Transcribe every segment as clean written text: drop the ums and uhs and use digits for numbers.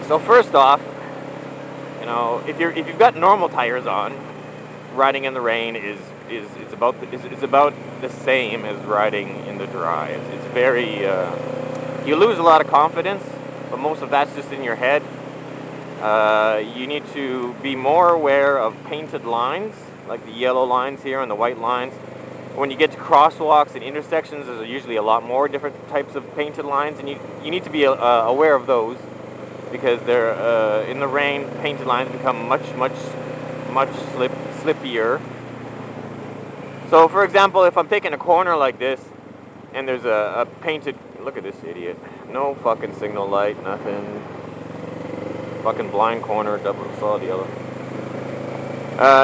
So first off, if you've got normal tires on, riding in the rain is about the same as riding in the dry. It's very you lose a lot of confidence, but most of that's just in your head. You need to be more aware of painted lines, like the yellow lines here and the white lines. When you get to crosswalks and intersections, there's usually a lot more different types of painted lines, and you need to be aware of those, because they're in the rain, painted lines become much slippier. So, for example, if I'm taking a corner like this, and there's a painted, look at this idiot, no fucking signal light, nothing, fucking blind corner, double solid yellow.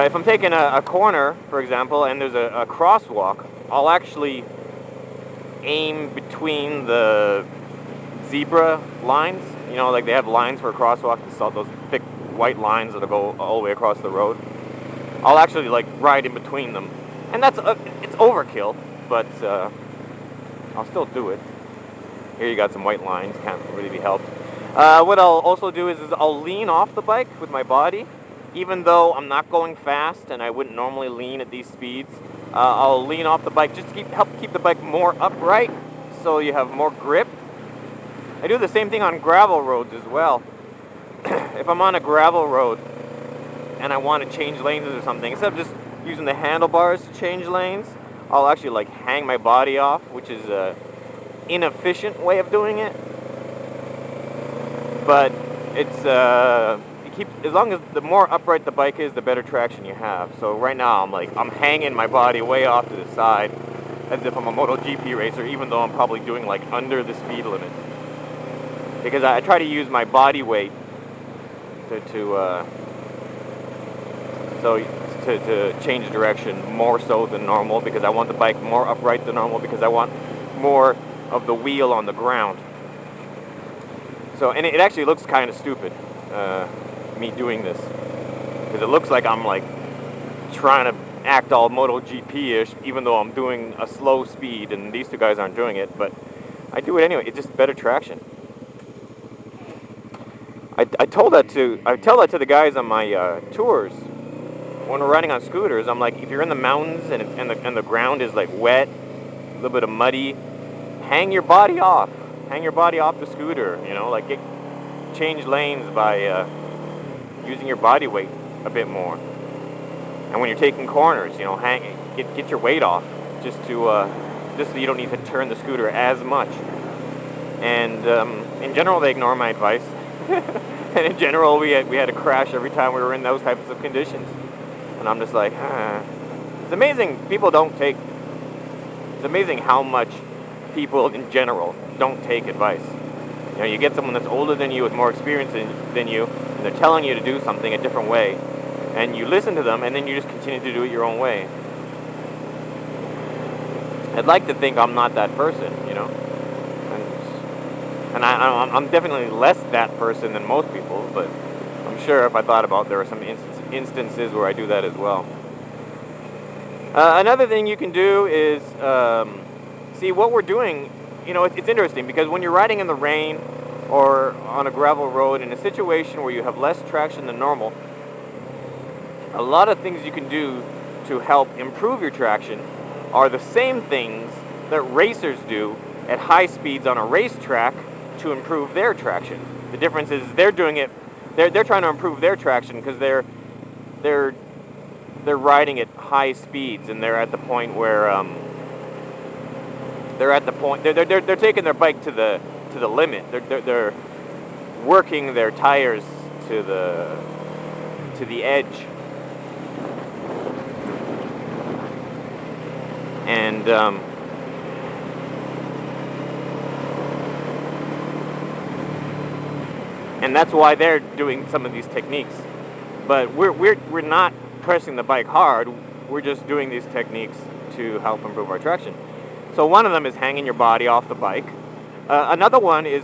If I'm taking a corner, for example, and there's a crosswalk, I'll actually aim between the zebra lines. Like they have lines for a crosswalk, those thick white lines that'll go all the way across the road. I'll actually ride in between them, and it's overkill, but I'll still do it. Here you got some white lines, can't really be helped. What I'll also do is I'll lean off the bike with my body, even though I'm not going fast and I wouldn't normally lean at these speeds. I'll lean off the bike just to help keep the bike more upright, so you have more grip. I do the same thing on gravel roads as well. If I'm on a gravel road and I want to change lanes or something, instead of just using the handlebars to change lanes, I'll actually hang my body off, which is a inefficient way of doing it. But it's as long as the more upright the bike is, the better traction you have. So right now I'm hanging my body way off to the side, as if I'm a MotoGP racer, even though I'm probably doing under the speed limit. Because I try to use my body weight to change direction more so than normal, because I want the bike more upright than normal, because I want more of the wheel on the ground. So, and it actually looks kind of stupid, me doing this, because it looks like I'm trying to act all MotoGP-ish, even though I'm doing a slow speed, and these two guys aren't doing it, but I do it anyway. It's just better traction. I tell that to the guys on my tours when we're riding on scooters. I'm like, if you're in the mountains and the ground is wet, a little bit of muddy, hang your body off the scooter. Change lanes by using your body weight a bit more. And when you're taking corners, get your weight off, just so you don't need to turn the scooter as much. And in general, they ignore my advice. And in general, we had a crash every time we were in those types of conditions. And I'm just like, It's amazing it's amazing how much people in general don't take advice. You get someone that's older than you, with more experience than you, and they're telling you to do something a different way, and you listen to them, and then you just continue to do it your own way. I'd like to think I'm not that person, and I'm definitely less that person than most people, but I'm sure if I thought about it, there are some instances where I do that as well. Another thing you can do is see what we're doing. It's interesting, because when you're riding in the rain or on a gravel road in a situation where you have less traction than normal, a lot of things you can do to help improve your traction are the same things that racers do at high speeds on a racetrack to improve their traction. The difference is they're doing it, they're trying to improve their traction because they're riding at high speeds, and they're at the point where they're taking their bike to the limit. They're working their tires to the edge. And that's why they're doing some of these techniques. But we're not pressing the bike hard. We're just doing these techniques to help improve our traction. So one of them is hanging your body off the bike. Another one is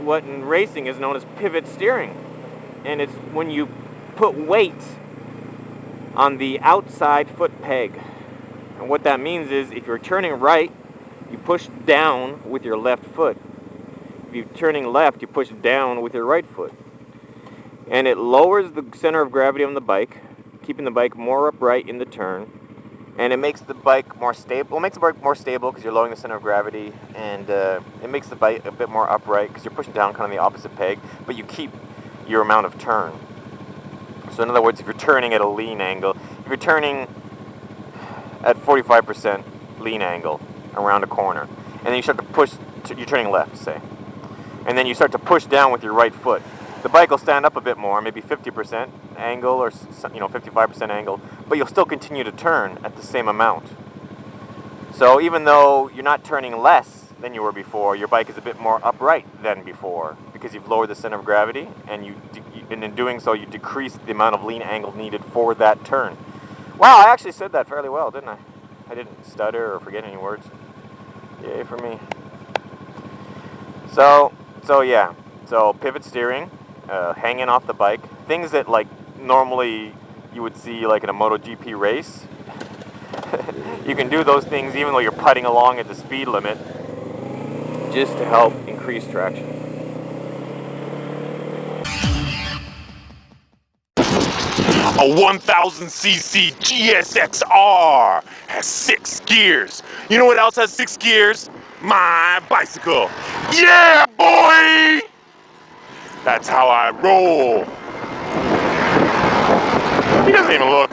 what in racing is known as pivot steering. And it's when you put weight on the outside foot peg. And what that means is if you're turning right, you push down with your left foot. If you're turning left, you push down with your right foot. and it lowers the center of gravity on the bike, keeping the bike more upright in the turn, and it makes the bike more stable. Well, it makes the bike more stable because you're lowering the center of gravity, and it makes the bike a bit more upright because you're pushing down kind of the opposite peg, but you keep your amount of turn. So in other words, if you're turning at a lean angle, if you're turning at 45% lean angle around a corner, and then you start to push, you're turning left, say, and then you start to push down with your right foot, the bike will stand up a bit more, maybe 50% angle or 55% angle, but you'll still continue to turn at the same amount. So even though you're not turning less than you were before, your bike is a bit more upright than before because you've lowered the center of gravity, and in doing so, you decrease the amount of lean angle needed for that turn. Wow, I actually said that fairly well, didn't I? I didn't stutter or forget any words. Yay for me. So yeah. So pivot steering, hanging off the bike, things that like normally you would see like in a MotoGP race. You can do those things even though you're putting along at the speed limit, just to help increase traction. A 1000cc GSX-R has 6 gears. You know what else has 6 gears? My bicycle. Yeah, boy! That's how I roll. He doesn't even look.